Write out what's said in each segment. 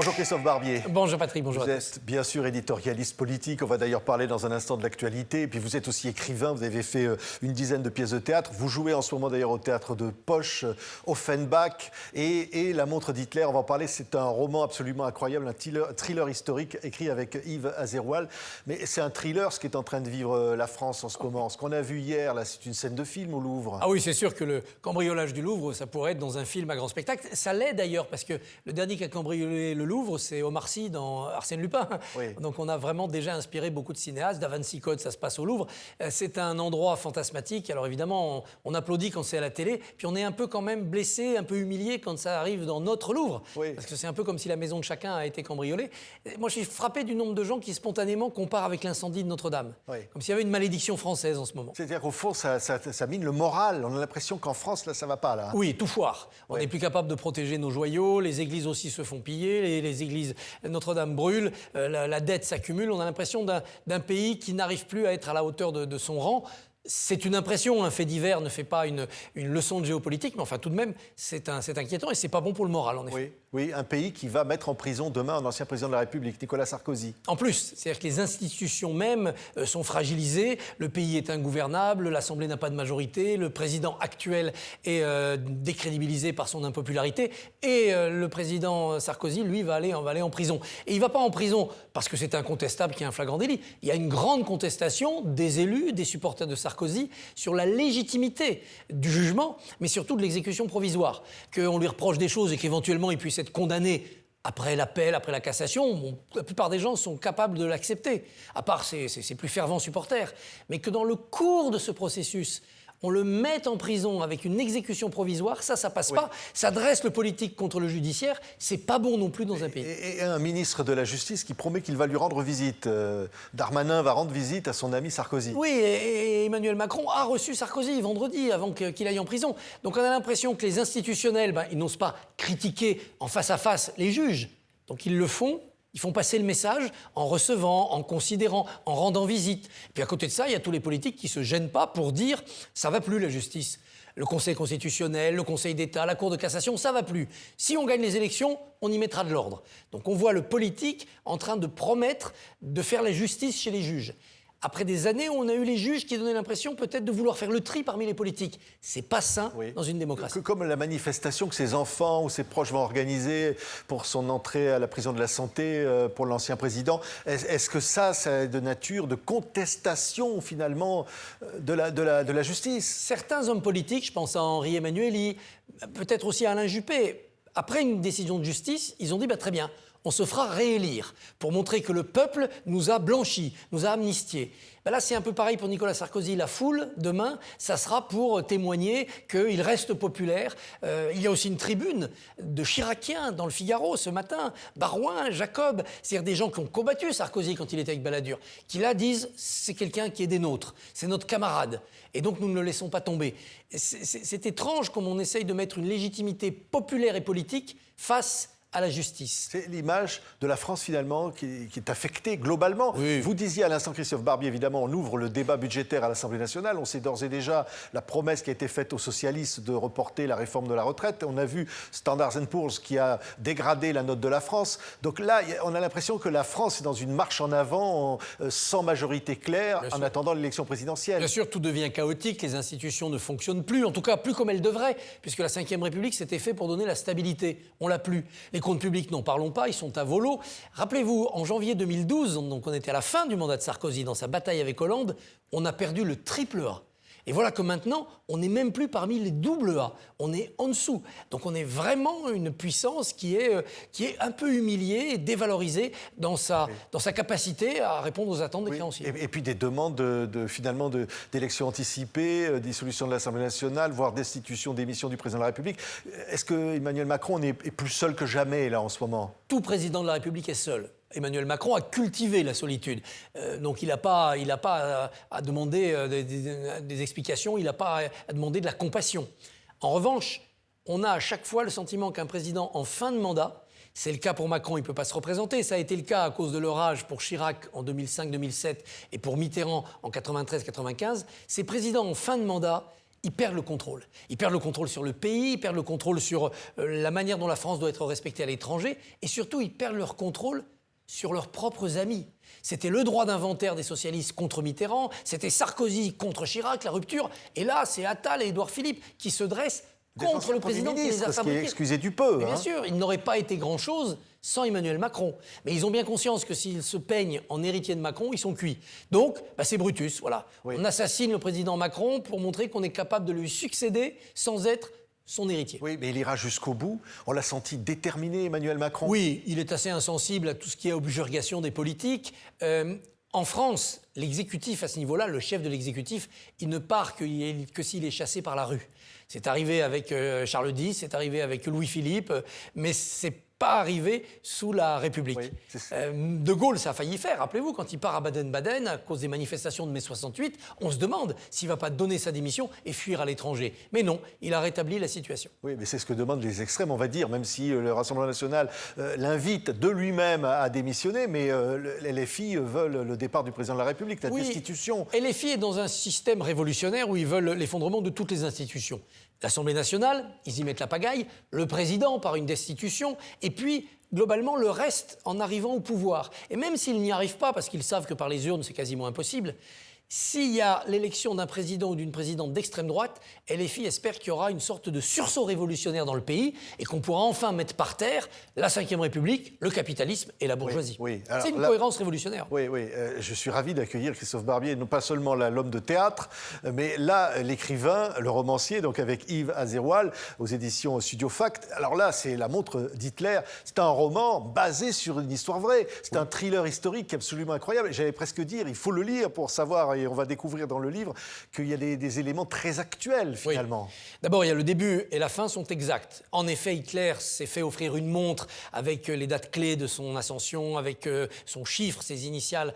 Bonjour Christophe Barbier. Bonjour Patrick, bonjour. Vous êtes bien sûr éditorialiste politique, on va d'ailleurs parler dans un instant de l'actualité. Et puis vous êtes aussi écrivain, vous avez fait une dizaine de pièces de théâtre. Vous jouez en ce moment d'ailleurs au théâtre de Poche, Offenbach et La montre d'Hitler. On va en parler, c'est un roman absolument incroyable, un thriller historique écrit avec Yves Azerwal. Mais c'est un thriller, ce qui est en train de vivre la France en ce moment. Ce qu'on a vu hier, là, c'est une scène de film au Louvre. Ah oui, c'est sûr que le cambriolage du Louvre, ça pourrait être dans un film à grand spectacle. Ça l'est d'ailleurs, parce que le dernier qui a cambriolé le Louvre, c'est Omar Sy dans Arsène Lupin. Oui. Donc on a vraiment déjà inspiré beaucoup de cinéastes. Da Vinci Code, ça se passe au Louvre. C'est un endroit fantasmatique. Alors évidemment, on applaudit quand c'est à la télé, puis on est un peu quand même blessé, un peu humilié quand ça arrive dans notre Louvre. Oui. Parce que c'est un peu comme si la maison de chacun a été cambriolée. Et moi, je suis frappé du nombre de gens qui spontanément comparent avec l'incendie de Notre-Dame. Oui. Comme s'il y avait une malédiction française en ce moment. C'est-à-dire qu'au fond, ça mine le moral. On a l'impression qu'en France, là, ça va pas, là. Oui, tout foire. On Ouais. n'est plus capable de protéger nos joyaux, les églises aussi se font piller, les églises Notre-Dame brûle, la dette s'accumule. On a l'impression d'un pays qui n'arrive plus à être à la hauteur de son rang. C'est une impression, un fait divers ne fait pas une leçon de géopolitique, mais enfin tout de même, c'est inquiétant et c'est pas bon pour le moral, en effet. Oui, un pays qui va mettre en prison demain un ancien président de la République, Nicolas Sarkozy. En plus, c'est-à-dire que les institutions même sont fragilisées, le pays est ingouvernable, l'Assemblée n'a pas de majorité, le président actuel est décrédibilisé par son impopularité et le président Sarkozy, lui, va aller en prison. Et il ne va pas en prison parce que c'est incontestable qu'il y a un flagrant délit. Il y a une grande contestation des élus, des supporters de Sarkozy sur la légitimité du jugement, mais surtout de l'exécution provisoire. Qu'on lui reproche des choses et qu'éventuellement il puisse être condamné après l'appel, après la cassation, bon, la plupart des gens sont capables de l'accepter, à part ses plus fervents supporters. Mais que dans le cours de ce processus, on le mette en prison avec une exécution provisoire, ça passe pas. Ça dresse le politique contre le judiciaire, c'est pas bon non plus dans un pays. Et un ministre de la Justice qui promet qu'il va lui rendre visite. Darmanin va rendre visite à son ami Sarkozy. Oui, et Emmanuel Macron a reçu Sarkozy vendredi avant qu'il aille en prison. Donc on a l'impression que les institutionnels, ils n'osent pas critiquer en face à face les juges. Donc ils le font. Ils font passer le message en recevant, en considérant, en rendant visite. Et puis à côté de ça, il y a tous les politiques qui ne se gênent pas pour dire « ça ne va plus la justice ». Le Conseil constitutionnel, le Conseil d'État, la Cour de cassation, ça ne va plus. Si on gagne les élections, on y mettra de l'ordre. Donc on voit le politique en train de promettre de faire la justice chez les juges. Après des années où on a eu les juges qui donnaient l'impression peut-être de vouloir faire le tri parmi les politiques. C'est pas sain dans une démocratie. Comme la manifestation que ses enfants ou ses proches vont organiser pour son entrée à la prison de la Santé pour l'ancien président, est-ce que ça est de nature de contestation finalement de la justice? Certains hommes politiques, je pense à Henri Emmanuelli, peut-être aussi à Alain Juppé, après une décision de justice, ils ont dit très bien, on se fera réélire pour montrer que le peuple nous a blanchis, nous a amnistiés. Là, c'est un peu pareil pour Nicolas Sarkozy. La foule, demain, ça sera pour témoigner qu'il reste populaire. Il y a aussi une tribune de Chiraciens dans le Figaro ce matin. Barouin, Jacob, c'est-à-dire des gens qui ont combattu Sarkozy quand il était avec Balladur, qui là disent c'est quelqu'un qui est des nôtres, c'est notre camarade. Et donc nous ne le laissons pas tomber. C'est étrange comme on essaye de mettre une légitimité populaire et politique face à la justice. C'est l'image de la France finalement qui est affectée globalement. Oui. Vous disiez à l'instant, Christophe Barbier, évidemment, on ouvre le débat budgétaire à l'Assemblée nationale. On sait d'ores et déjà la promesse qui a été faite aux socialistes de reporter la réforme de la retraite. On a vu Standard & Poor's qui a dégradé la note de la France. Donc là, on a l'impression que la France est dans une marche en avant sans majorité claire en attendant l'élection présidentielle. Bien sûr, tout devient chaotique, les institutions ne fonctionnent plus, en tout cas plus comme elles devraient, puisque la Ve République s'était fait pour donner la stabilité. On l'a plus. Les comptes publics, n'en parlons pas, ils sont à volo. Rappelez-vous, en janvier 2012, donc on était à la fin du mandat de Sarkozy, dans sa bataille avec Hollande, on a perdu le triple A. Et voilà que maintenant, on n'est même plus parmi les double A, on est en dessous. Donc on est vraiment une puissance qui est un peu humiliée et dévalorisée dans sa capacité à répondre aux attentes des créanciers. Et puis des demandes finalement d'élections anticipées, dissolution de l'Assemblée nationale, voire destitution, démission du président de la République. Est-ce que Emmanuel Macron est plus seul que jamais là en ce moment? Tout président de la République est seul. Emmanuel Macron a cultivé la solitude. Donc il n'a pas à demander des explications, il n'a pas à demander de la compassion. En revanche, on a à chaque fois le sentiment qu'un président en fin de mandat, c'est le cas pour Macron, il ne peut pas se représenter, ça a été le cas à cause de leur âge pour Chirac en 2005-2007 et pour Mitterrand en 93-95, ces présidents en fin de mandat, ils perdent le contrôle. Ils perdent le contrôle sur le pays, ils perdent le contrôle sur la manière dont la France doit être respectée à l'étranger, et surtout, ils perdent leur contrôle sur leurs propres amis. C'était le droit d'inventaire des socialistes contre Mitterrand, c'était Sarkozy contre Chirac, la rupture, et là, c'est Attal et Édouard Philippe qui se dressent contre le président qui les a fabriqués. Excusez du peu. Bien sûr, il n'aurait pas été grand-chose sans Emmanuel Macron. Mais ils ont bien conscience que s'ils se peignent en héritier de Macron, ils sont cuits. Donc, c'est Brutus, voilà. Oui. On assassine le président Macron pour montrer qu'on est capable de lui succéder sans être son héritier. Oui, mais il ira jusqu'au bout. On l'a senti déterminé, Emmanuel Macron. Oui, il est assez insensible à tout ce qui est objurgation des politiques. En France, l'exécutif, à ce niveau-là, le chef de l'exécutif, il ne part que s'il est chassé par la rue. C'est arrivé avec Charles X, c'est arrivé avec Louis-Philippe, mais c'est pas arrivé sous la République. Oui, De Gaulle, ça a failli faire. Rappelez-vous, quand il part à Baden-Baden, à cause des manifestations de mai 68, on se demande s'il ne va pas donner sa démission et fuir à l'étranger. Mais non, il a rétabli la situation. Oui, mais c'est ce que demandent les extrêmes, on va dire, même si le Rassemblement national l'invite de lui-même à démissionner, mais les LFI veulent le départ du président de la République, la destitution. Et LFI est dans un système révolutionnaire où ils veulent l'effondrement de toutes les institutions. L'Assemblée nationale, ils y mettent la pagaille, le président par une destitution, et puis, globalement, le reste en arrivant au pouvoir. Et même s'ils n'y arrivent pas, parce qu'ils savent que par les urnes, c'est quasiment impossible, s'il y a l'élection d'un président ou d'une présidente d'extrême droite, LFI espère qu'il y aura une sorte de sursaut révolutionnaire dans le pays et qu'on pourra enfin mettre par terre la Ve République, le capitalisme et la bourgeoisie. Oui. C'est une cohérence révolutionnaire. Oui. Je suis ravi d'accueillir Christophe Barbier, non pas seulement l'homme de théâtre, mais là, l'écrivain, le romancier, donc avec Yves Azerwal, aux éditions Studio Fact. Alors là, c'est La montre d'Hitler. C'est un roman basé sur une histoire vraie. C'est un thriller historique absolument incroyable. J'allais presque dire, il faut le lire pour savoir... Et on va découvrir dans le livre qu'il y a des éléments très actuels, finalement. Oui. D'abord, il y a le début et la fin sont exacts. En effet, Hitler s'est fait offrir une montre avec les dates clés de son ascension, avec son chiffre, ses initiales,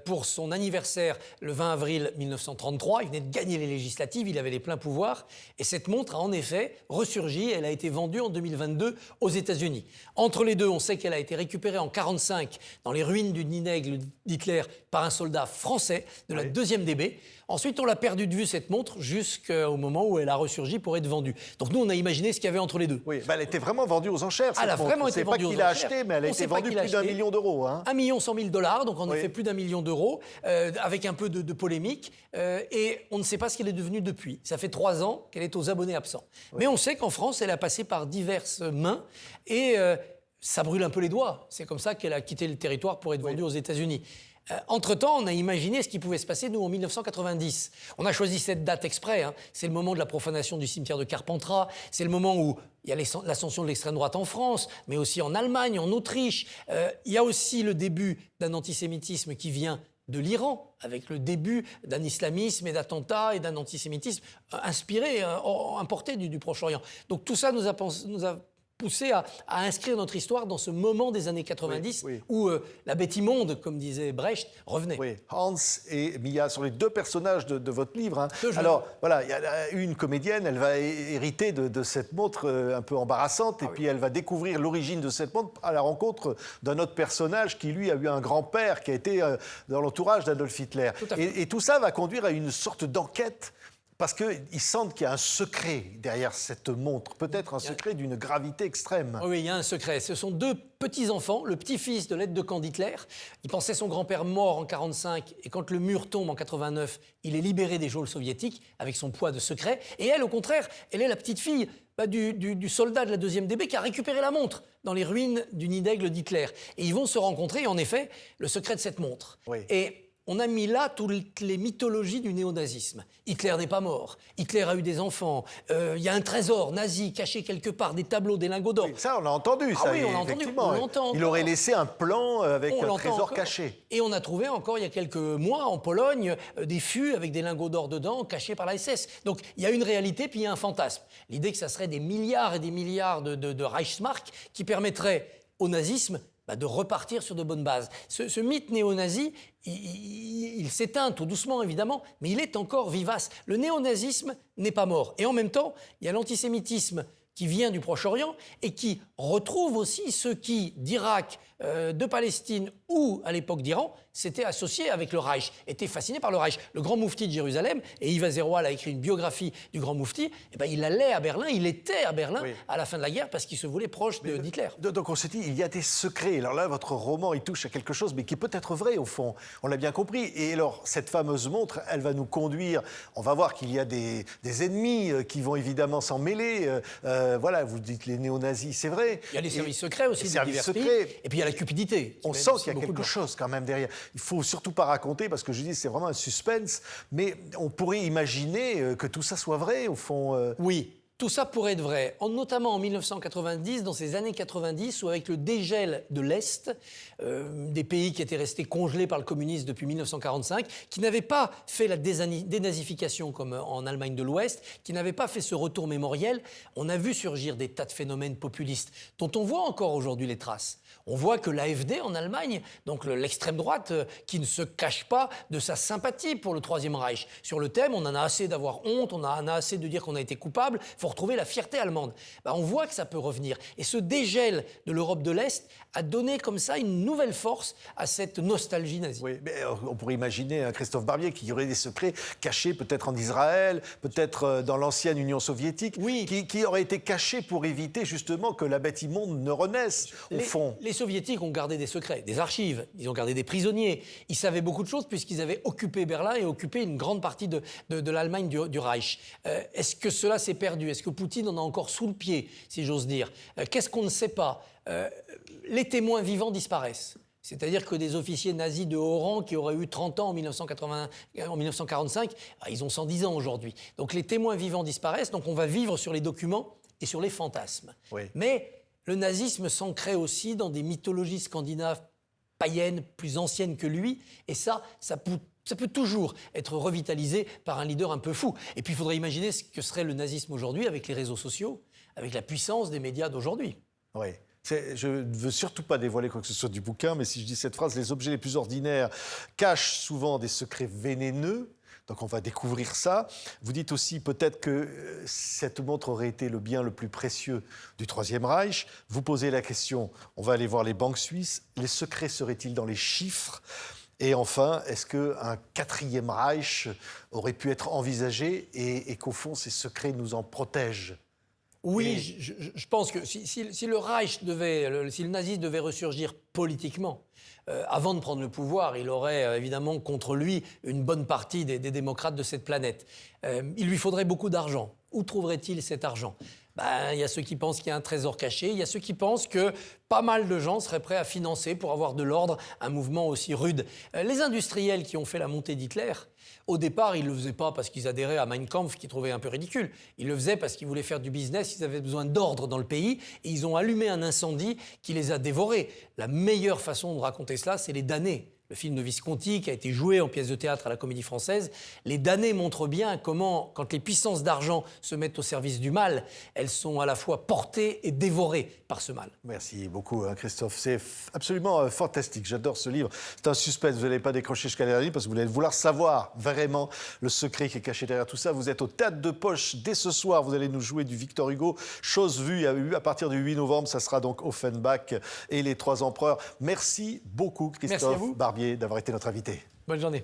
pour son anniversaire, le 20 avril 1933. Il venait de gagner les législatives, il avait les pleins pouvoirs. Et cette montre a en effet ressurgi. Elle a été vendue en 2022 aux États-Unis. Entre les deux, on sait qu'elle a été récupérée en 1945 dans les ruines du Nid-Aigle d'Hitler par un soldat français de la 2e DB. Ensuite, on l'a perdu de vue, cette montre, jusqu'au moment où elle a ressurgi pour être vendue. Donc nous, on a imaginé ce qu'il y avait entre les deux. Oui, elle était vraiment vendue aux enchères, cette montre. Elle a vraiment été vendue aux enchères. C'est pas qu'il a acheté, mais elle a été vendue plus d'1 million d'euros. Hein. 1 100 000 $, donc en effet plus d'1 million d'euros, avec un peu de polémique. Et on ne sait pas ce qu'elle est devenue depuis. Ça fait 3 ans qu'elle est aux abonnés absents. Oui. Mais on sait qu'en France, elle a passé par diverses mains et ça brûle un peu les doigts. C'est comme ça qu'elle a quitté le territoire pour être vendue aux États-Unis. Entre-temps, on a imaginé ce qui pouvait se passer, nous, en 1990. On a choisi cette date exprès. Hein. C'est le moment de la profanation du cimetière de Carpentras. C'est le moment où il y a l'ascension de l'extrême droite en France, mais aussi en Allemagne, en Autriche. Il y a aussi le début d'un antisémitisme qui vient de l'Iran, avec le début d'un islamisme et d'attentats et d'un antisémitisme inspiré, importé du Proche-Orient. Donc tout ça nous a poussé à inscrire notre histoire dans ce moment des années 90 où la bête immonde, comme disait Brecht, revenait. Oui, Hans et Mia sont les 2 personnages de votre livre. Hein. Alors, voilà, il y a une comédienne, elle va hériter de cette montre un peu embarrassante, et puis elle va découvrir l'origine de cette montre à la rencontre d'un autre personnage qui, lui, a eu un grand-père qui a été dans l'entourage d'Adolf Hitler. Et tout ça va conduire à une sorte d'enquête. Parce qu'ils sentent qu'il y a un secret derrière cette montre, peut-être un secret d'une gravité extrême. Oui, il y a un secret. Ce sont 2 petits-enfants, le petit-fils de l'aide de camp d'Hitler. Il pensait son grand-père mort en 1945, et quand le mur tombe en 1989, il est libéré des geôles soviétiques avec son poids de secret. Et elle, au contraire, elle est la petite-fille du soldat de la 2e DB qui a récupéré la montre dans les ruines du Nid-Aigle d'Hitler. Et ils vont se rencontrer, en effet, le secret de cette montre. Oui. Et on a mis là toutes les mythologies du néonazisme. Hitler n'est pas mort, Hitler a eu des enfants, il y a un trésor nazi caché quelque part, des tableaux, des lingots d'or. Oui, ça, on l'a entendu, ça. Oui, on l'a entendu. On l'entend. Il aurait laissé un plan avec un trésor encore. Caché. Et on a trouvé encore, il y a quelques mois, en Pologne, des fûts avec des lingots d'or dedans, cachés par la SS. Donc, il y a une réalité, puis il y a un fantasme. L'idée que ça serait des milliards et des milliards de Reichsmark qui permettraient au nazisme de repartir sur de bonnes bases. Ce mythe néo-nazi, il s'éteint tout doucement, évidemment, mais il est encore vivace. Le néo-nazisme n'est pas mort. Et en même temps, il y a l'antisémitisme qui vient du Proche-Orient et qui retrouve aussi ceux qui, d'Irak, de Palestine ou à l'époque d'Iran, s'étaient associés avec le Reich, étaient fascinés par le Reich. Le grand moufti de Jérusalem, et Yves Azeroal a écrit une biographie du grand moufti, eh ben, il allait à Berlin, il était à Berlin à la fin de la guerre parce qu'il se voulait proche d'Hitler. Donc on s'est dit, il y a des secrets. Alors là, votre roman, il touche à quelque chose, mais qui peut être vrai au fond. On l'a bien compris. Et alors, cette fameuse montre, elle va nous conduire. On va voir qu'il y a des ennemis qui vont évidemment s'en mêler. Voilà, vous dites les néo-nazis, c'est vrai. Il y a les services secrets aussi, les de services divers secrets. pays. Et puis il y a la cupidité. On sent qu'il y a quelque chose quand même derrière. Il faut surtout pas raconter, parce que je dis c'est vraiment un suspense, mais on pourrait imaginer que tout ça soit vrai au fond. Oui. Tout ça pourrait être vrai, notamment en 1990, dans ces années 90, où avec le dégel de l'Est, des pays qui étaient restés congelés par le communisme depuis 1945, qui n'avaient pas fait la dénazification comme en Allemagne de l'Ouest, qui n'avaient pas fait ce retour mémoriel, on a vu surgir des tas de phénomènes populistes dont on voit encore aujourd'hui les traces. On voit que l'AfD en Allemagne, donc l'extrême droite, qui ne se cache pas de sa sympathie pour le Troisième Reich. Sur le thème, on en a assez d'avoir honte, on en a assez de dire qu'on a été coupable, il faut retrouver la fierté allemande. On voit que ça peut revenir. Et ce dégel de l'Europe de l'Est a donné comme ça une nouvelle force à cette nostalgie nazie. Oui, mais on pourrait imaginer un Christophe Barbier qui aurait des secrets cachés peut-être en Israël, peut-être dans l'ancienne Union soviétique, qui auraient été cachés pour éviter justement que la bête immonde ne renaisse, au fond. Les soviétiques ont gardé des secrets, des archives, ils ont gardé des prisonniers. Ils savaient beaucoup de choses puisqu'ils avaient occupé Berlin et occupé une grande partie de l'Allemagne du Reich. Est-ce que cela s'est perdu? Est-ce que Poutine en a encore sous le pied, si j'ose dire? Qu'est-ce qu'on ne sait pas? Les témoins vivants disparaissent. C'est-à-dire que des officiers nazis de haut rang qui auraient eu 30 ans en 1945, ils ont 110 ans aujourd'hui. Donc les témoins vivants disparaissent, donc on va vivre sur les documents et sur les fantasmes. Oui. Mais le nazisme s'ancrait aussi dans des mythologies scandinaves païennes, plus anciennes que lui, et ça peut toujours être revitalisé par un leader un peu fou. Et puis il faudrait imaginer ce que serait le nazisme aujourd'hui avec les réseaux sociaux, avec la puissance des médias d'aujourd'hui. Oui. Je ne veux surtout pas dévoiler quoi que ce soit du bouquin, mais si je dis cette phrase, les objets les plus ordinaires cachent souvent des secrets vénéneux. Donc on va découvrir ça. Vous dites aussi peut-être que cette montre aurait été le bien le plus précieux du Troisième Reich. Vous posez la question, on va aller voir les banques suisses. Les secrets seraient-ils dans les chiffres ? Et enfin, est-ce qu'un quatrième Reich aurait pu être envisagé et qu'au fond, ces secrets nous en protègent ? Oui, je pense que si le nazisme devait ressurgir politiquement, avant de prendre le pouvoir, il aurait évidemment contre lui une bonne partie des démocrates de cette planète. Il lui faudrait beaucoup d'argent. Où trouverait-il cet argent ? Il y a ceux qui pensent qu'il y a un trésor caché, il y a ceux qui pensent que pas mal de gens seraient prêts à financer pour avoir de l'ordre un mouvement aussi rude. Les industriels qui ont fait la montée d'Hitler, au départ, ils ne le faisaient pas parce qu'ils adhéraient à Mein Kampf, qu'ils trouvaient un peu ridicule. Ils le faisaient parce qu'ils voulaient faire du business, ils avaient besoin d'ordre dans le pays, et ils ont allumé un incendie qui les a dévorés. La meilleure façon de raconter cela, c'est les damnés. Le film de Visconti, qui a été joué en pièce de théâtre à la Comédie Française, les damnés montrent bien comment, quand les puissances d'argent se mettent au service du mal, elles sont à la fois portées et dévorées par ce mal. Merci beaucoup, Christophe. C'est absolument fantastique. J'adore ce livre. C'est un suspense. Vous n'allez pas décrocher jusqu'à la dernière ligne parce que vous allez vouloir savoir vraiment le secret qui est caché derrière tout ça. Vous êtes au Théâtre de Poche dès ce soir. Vous allez nous jouer du Victor Hugo. Chose vue à partir du 8 novembre. Ça sera donc Offenbach et les Trois Empereurs. Merci beaucoup, Christophe Barbier, d'avoir été notre invité. Bonne journée.